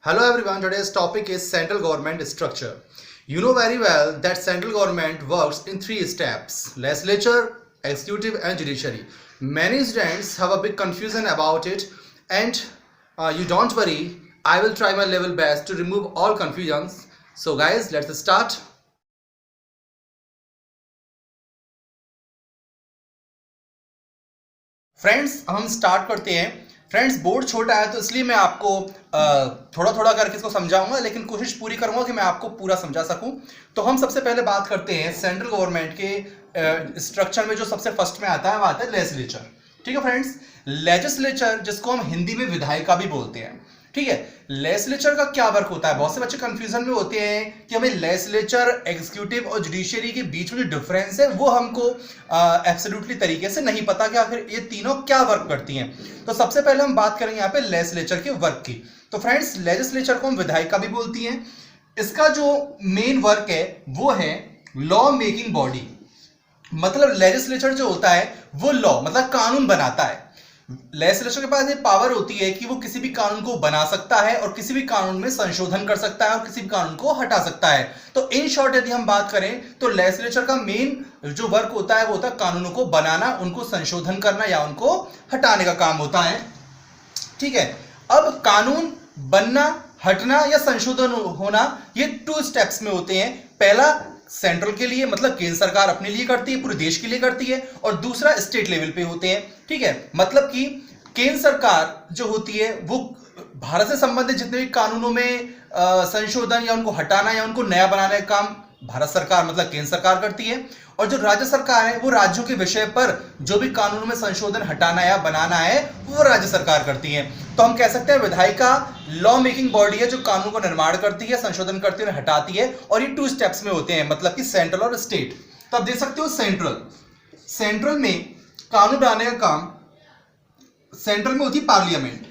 Hello everyone, today's topic is central government structure. You know very well that central government works in three steps: legislature, executive and judiciary. Many students have a big confusion about it, and you don't worry, I will try my level best to remove all confusions. So guys, let's start. Friends, अब हम start करते हैं. Friends, board छोटा है तो इसलिए मैं आपको थोड़ा थोड़ा करके इसको समझाऊंगा, लेकिन कोशिश पूरी करूंगा कि मैं आपको पूरा समझा सकूं. तो हम सबसे पहले बात करते हैं सेंट्रल गवर्नमेंट के स्ट्रक्चर में. जो सबसे फर्स्ट में आता है वो आता है लेजिस्लेचर. ठीक है फ्रेंड्स, लेजिस्लेचर जिसको हम हिंदी में विधायिका भी बोलते हैं. ठीक है, लेजिस्लेचर का क्या वर्क होता है? बहुत से बच्चे कंफ्यूजन में होते हैं कि हमें लेजिस्लेचर, एग्जीक्यूटिव और जुडिशरी के बीच में जो डिफरेंस है वो हमको एब्सोल्युटली तरीके से नहीं पता कि आखिर ये तीनों क्या वर्क करती हैं. तो सबसे पहले हम बात करेंगे यहाँ पे लेजिस्लेचर के वर्क की. तो फ्रेंड्स, लेजिस्लेचर को हम विधायिका भी बोलती हैं. इसका जो मेन वर्क है वो है लॉ मेकिंग बॉडी. मतलब लेजिस्लेचर जो होता है वो लॉ मतलब कानून बनाता है. लेजिस्लेचर के पास ये पावर होती है कि वो किसी भी कानून को बना सकता है और किसी भी कानून में संशोधन कर सकता है और किसी भी कानून को हटा सकता है. तो इन शॉर्ट यदि हम बात करें तो लेजिस्लेचर का मेन जो वर्क होता है वो होता है कानूनों को बनाना, उनको संशोधन करना या उनको हटाने का काम होता है. ठीक है, अब कानून बनना, हटना या संशोधन होना ये 2 स्टेप्स में होते हैं. पहला सेंट्रल के लिए मतलब केंद्र सरकार अपने लिए करती है, पूरे देश के लिए करती है, और दूसरा स्टेट लेवल पे होते हैं. ठीक है, मतलब कि केंद्र सरकार जो होती है वो भारत से संबंधित जितने भी कानूनों में संशोधन या उनको हटाना या उनको नया बनाने का काम भारत सरकार मतलब केंद्र सरकार करती है, और जो राज्य सरकार है वो राज्यों के विषय पर जो भी कानूनों में संशोधन हटाना या बनाना है वो राज्य सरकार करती है. तो हम कह सकते हैं विधायिका लॉ मेकिंग बॉडी है जो कानून को निर्माण करती है, संशोधन करती है और हटाती है, और ये 2 स्टेप्स में होते हैं मतलब कि सेंट्रल और स्टेट. तो आप देख सकते हो सेंट्रल में कानून बनाने का काम सेंट्रल में होती है पार्लियामेंट.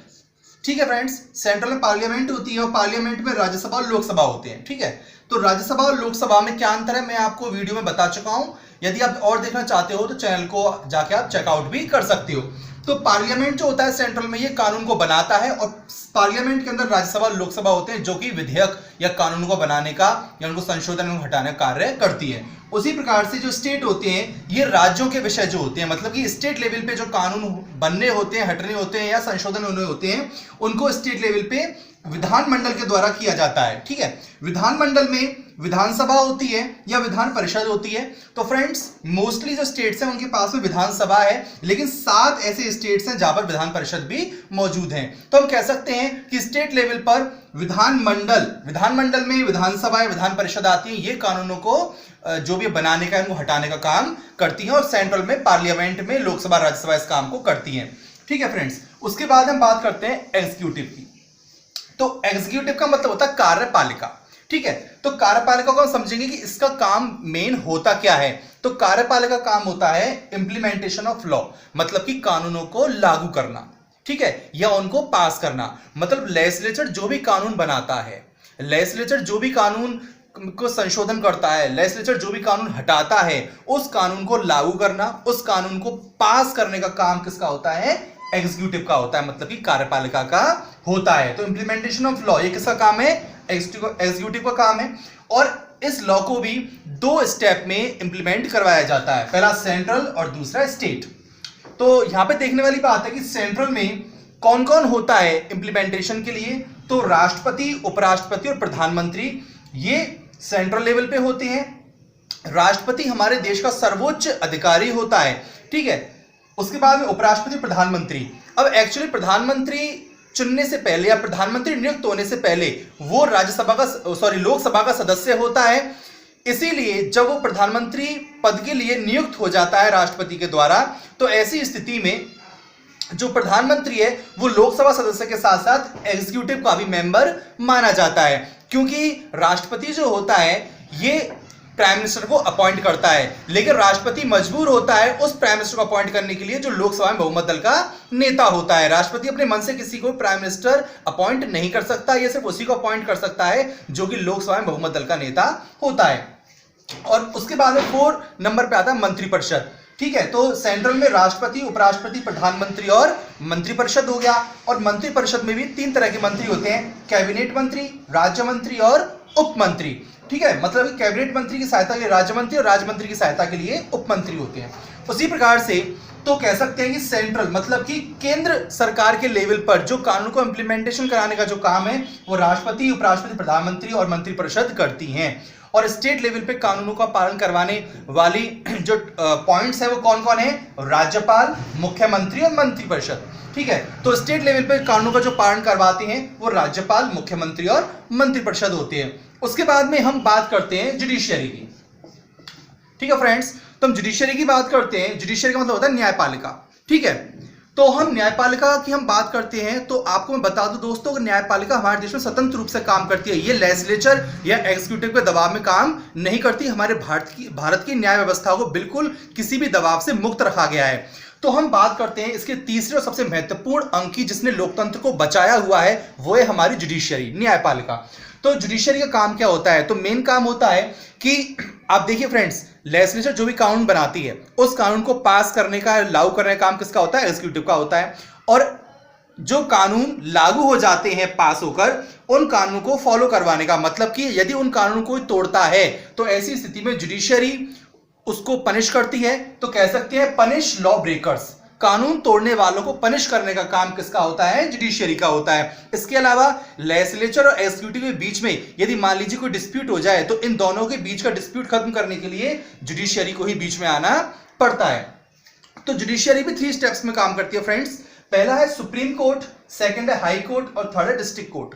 ठीक है फ्रेंड्स, सेंट्रल में पार्लियामेंट होती है और पार्लियामेंट में राज्यसभा और लोकसभा होते हैं. ठीक है, तो राज्यसभा और लोकसभा में क्या अंतर है मैं आपको वीडियो में बता चुका हूं. यदि आप और देखना चाहते हो तो चैनल को जाके आप चेकआउट भी कर सकते हो. तो पार्लियामेंट जो होता है सेंट्रल में ये कानून को बनाता है, और पार्लियामेंट के अंदर राज्यसभा और लोकसभा होते हैं जो कि विधेयक या कानून को बनाने का या उनको संशोधन और हटाने का कार्य करती है. उसी प्रकार से जो स्टेट होते हैं ये राज्यों के विषय जो होते हैं मतलब कि स्टेट लेवल पे जो कानून बनने होते हैं, हटने होते हैं या संशोधन होने होते हैं उनको स्टेट लेवल पे विधानमंडल के द्वारा किया जाता है. ठीक है, विधानमंडल में विधानसभा होती है या विधान परिषद होती है. तो फ्रेंड्स, मोस्टली जो स्टेट्स हैं उनके पास में विधानसभा है, लेकिन 7 ऐसे स्टेट्स हैं जहां पर विधान परिषद भी मौजूद हैं. तो हम कह सकते हैं कि स्टेट लेवल पर विधानमंडल में विधानसभा या विधान परिषद आती है, ये कानूनों को जो भी बनाने का इनको हटाने का काम करती हैं, और सेंट्रल में पार्लियामेंट में लोकसभा राज्यसभा इस काम को करती हैं. ठीक है फ्रेंड्स, उसके बाद हम बात करते हैं एग्जीक्यूटिव की. तो एग्जीक्यूटिव का मतलब होता है कार्यपालिका. ठीक है, तो कार्यपालिका को हम समझेंगे कि इसका काम मेन होता क्या है. तो कार्यपालिका काम होता है इंप्लीमेंटेशन ऑफ लॉ मतलब कि कानूनों को लागू करना. ठीक है, या उनको पास करना. मतलब लेजिस्लेचर जो भी कानून बनाता है, लेजिस्लेचर जो भी कानून को संशोधन करता है, लेजिस्लेचर जो भी कानून हटाता है, उस कानून को लागू करना, उस कानून को पास करने का काम किसका होता है? एग्जीक्यूटिव का होता है, मतलब कि कार्यपालिका का होता है. तो इंप्लीमेंटेशन ऑफ लॉ ये किसका काम है? एग्जीक्यूटिव का काम है. और इस लॉ को भी 2 स्टेप में इंप्लीमेंट करवाया जाता है, पहला सेंट्रल और दूसरा स्टेट. तो यहां पे देखने वाली बात है कि सेंट्रल में कौन कौन होता है इंप्लीमेंटेशन के लिए. तो राष्ट्रपति, उपराष्ट्रपति और प्रधानमंत्री ये सेंट्रल लेवल पे होते हैं. राष्ट्रपति हमारे देश का सर्वोच्च अधिकारी होता है. ठीक है, उसके बाद में उपराष्ट्रपति, प्रधानमंत्री. अब एक्चुअली प्रधानमंत्री चुनने से पहले या प्रधानमंत्री नियुक्त होने से पहले वो लोकसभा का सदस्य होता है. इसीलिए जब वो प्रधानमंत्री पद के लिए नियुक्त हो जाता है राष्ट्रपति के द्वारा, तो ऐसी स्थिति में जो प्रधानमंत्री है वो लोकसभा सदस्य के साथ साथ एग्जीक्यूटिव का भी मेंबर माना जाता है, क्योंकि राष्ट्रपति जो होता है ये प्राइम मिनिस्टर को अपॉइंट करता है, लेकिन राष्ट्रपति मजबूर होता है उस प्राइम मिनिस्टर को अपॉइंट करने के लिए जो लोकसभा में बहुमत दल का नेता होता है. राष्ट्रपति अपने मन से किसी को प्राइम मिनिस्टर अपॉइंट नहीं कर सकता, ये सिर्फ उसी को अपॉइंट कर सकता है जो कि लोकसभा में बहुमत दल का नेता होता है. और उसके बाद में 4 नंबर पे आता है मंत्रिपरिषद. ठीक है, तो सेंट्रल में राष्ट्रपति, उपराष्ट्रपति, प्रधानमंत्री और मंत्रिपरिषद हो गया। और मंत्रिपरिषद में भी 3 तरह के मंत्री होते हैं, कैबिनेट मंत्री, राज्य मंत्री और उप मंत्री। ठीक है, मतलब कि कैबिनेट मंत्री की सहायता के लिए राज्य मंत्री और राज्य मंत्री की सहायता के लिए उप मंत्री होते हैं। उसी प्रकार से तो कह सकते हैं कि सेंट्रल मतलब कि केंद्र सरकार के लेवल पर जो कानून को इम्प्लीमेंटेशन कराने का जो काम है वो राष्ट्रपति, उपराष्ट्रपति, प्रधानमंत्री और मंत्रिपरिषद करती हैं। और स्टेट लेवल पे कानूनों का पालन करवाने वाली जो पॉइंट्स है वो कौन कौन है? राज्यपाल, मुख्यमंत्री और मंत्रिपरिषद। ठीक है, तो स्टेट लेवल पे कानूनों का जो पालन करवाते हैं वो राज्यपाल, मुख्यमंत्री और मंत्रिपरिषद होते हैं। उसके बाद में हम बात करते हैं जुडिशियरी की। ठीक है फ्रेंड्स, तो हम जुडिशियरी की बात करते हैं। जुडिशियरी का मतलब होता है न्यायपालिका। ठीक है, तो हम न्यायपालिका की हम बात करते हैं तो आपको मैं बता दूं दोस्तों कि न्यायपालिका हमारे देश में स्वतंत्र रूप से काम करती है। ये लेजिस्लेचर या एग्जीक्यूटिव के दबाव में काम नहीं करती। हमारे भारत की न्याय व्यवस्था को बिल्कुल किसी भी दबाव से मुक्त रखा गया है। तो हम बात करते हैं इसके तीसरे और सबसे महत्वपूर्ण अंग की जिसने लोकतंत्र को बचाया हुआ है, वो है हमारी जुडिशियरी, न्यायपालिका। तो जुडिशियरी का काम क्या होता है? तो मेन काम होता है कि आप देखिए फ्रेंड्स, लेजिस्लेचर जो भी कानून बनाती है उस कानून को पास करने का, लागू करने का काम किसका होता है? एग्जीक्यूटिव का होता है। और जो कानून लागू हो जाते हैं पास होकर, उन कानूनों को फॉलो करवाने का, मतलब कि यदि उन कानूनों को तोड़ता है तो ऐसी स्थिति में जुडिशियरी उसको पनिश करती है। तो कह सकते हैं पनिश लॉ ब्रेकर्स, कानून तोड़ने वालों को पनिश करने का काम किसका होता है? जुडिशियरी का होता है। इसके अलावा लेजिस्लेचर और एग्जीक्यूटिव के बीच में यदि मान लीजिए कोई डिस्प्यूट हो जाए तो इन दोनों के बीच का डिस्प्यूट खत्म करने के लिए जुडिशियरी को ही बीच में आना पड़ता है। तो जुडिशियरी भी 3 स्टेप्स में काम करती है फ्रेंड्स। पहला है सुप्रीम कोर्ट, सेकंड है हाई कोर्ट और थर्ड है डिस्ट्रिक्ट कोर्ट।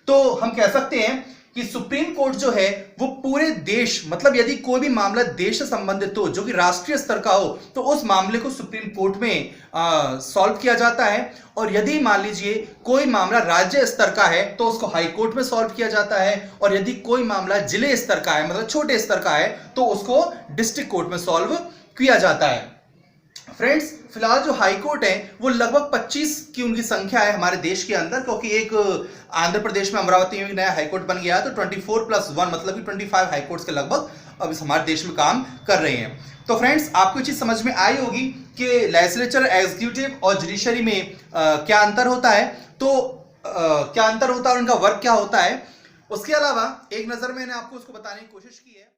तो हम कह सकते हैं कि सुप्रीम कोर्ट जो है वो पूरे देश, मतलब यदि कोई भी मामला देश से संबंधित हो जो कि राष्ट्रीय स्तर का हो तो उस मामले को सुप्रीम कोर्ट में सॉल्व किया जाता है। और यदि मान लीजिए कोई मामला राज्य स्तर का है तो उसको हाई कोर्ट में सॉल्व किया जाता है। और यदि कोई मामला जिले स्तर का है, मतलब छोटे स्तर का है, तो उसको डिस्ट्रिक्ट कोर्ट में सॉल्व किया जाता है। फ्रेंड्स, फिलहाल जो हाई कोर्ट है वो लगभग 25 की उनकी संख्या है हमारे देश के अंदर, क्योंकि एक आंध्र प्रदेश में अमरावती में नया हाई कोर्ट बन गया, तो 24+1 मतलब कि 25 हाई कोर्ट्स के लगभग अब इस हमारे देश में काम कर रहे हैं। तो फ्रेंड्स, आपको चीज समझ में आई होगी कि लेजिस्लेचर, एग्जीक्यूटिव और जुडिशरी में क्या अंतर होता है, तो क्या अंतर होता है और उनका वर्क क्या होता है। उसके अलावा एक नजर मैंने आपको उसको बताने की कोशिश की है।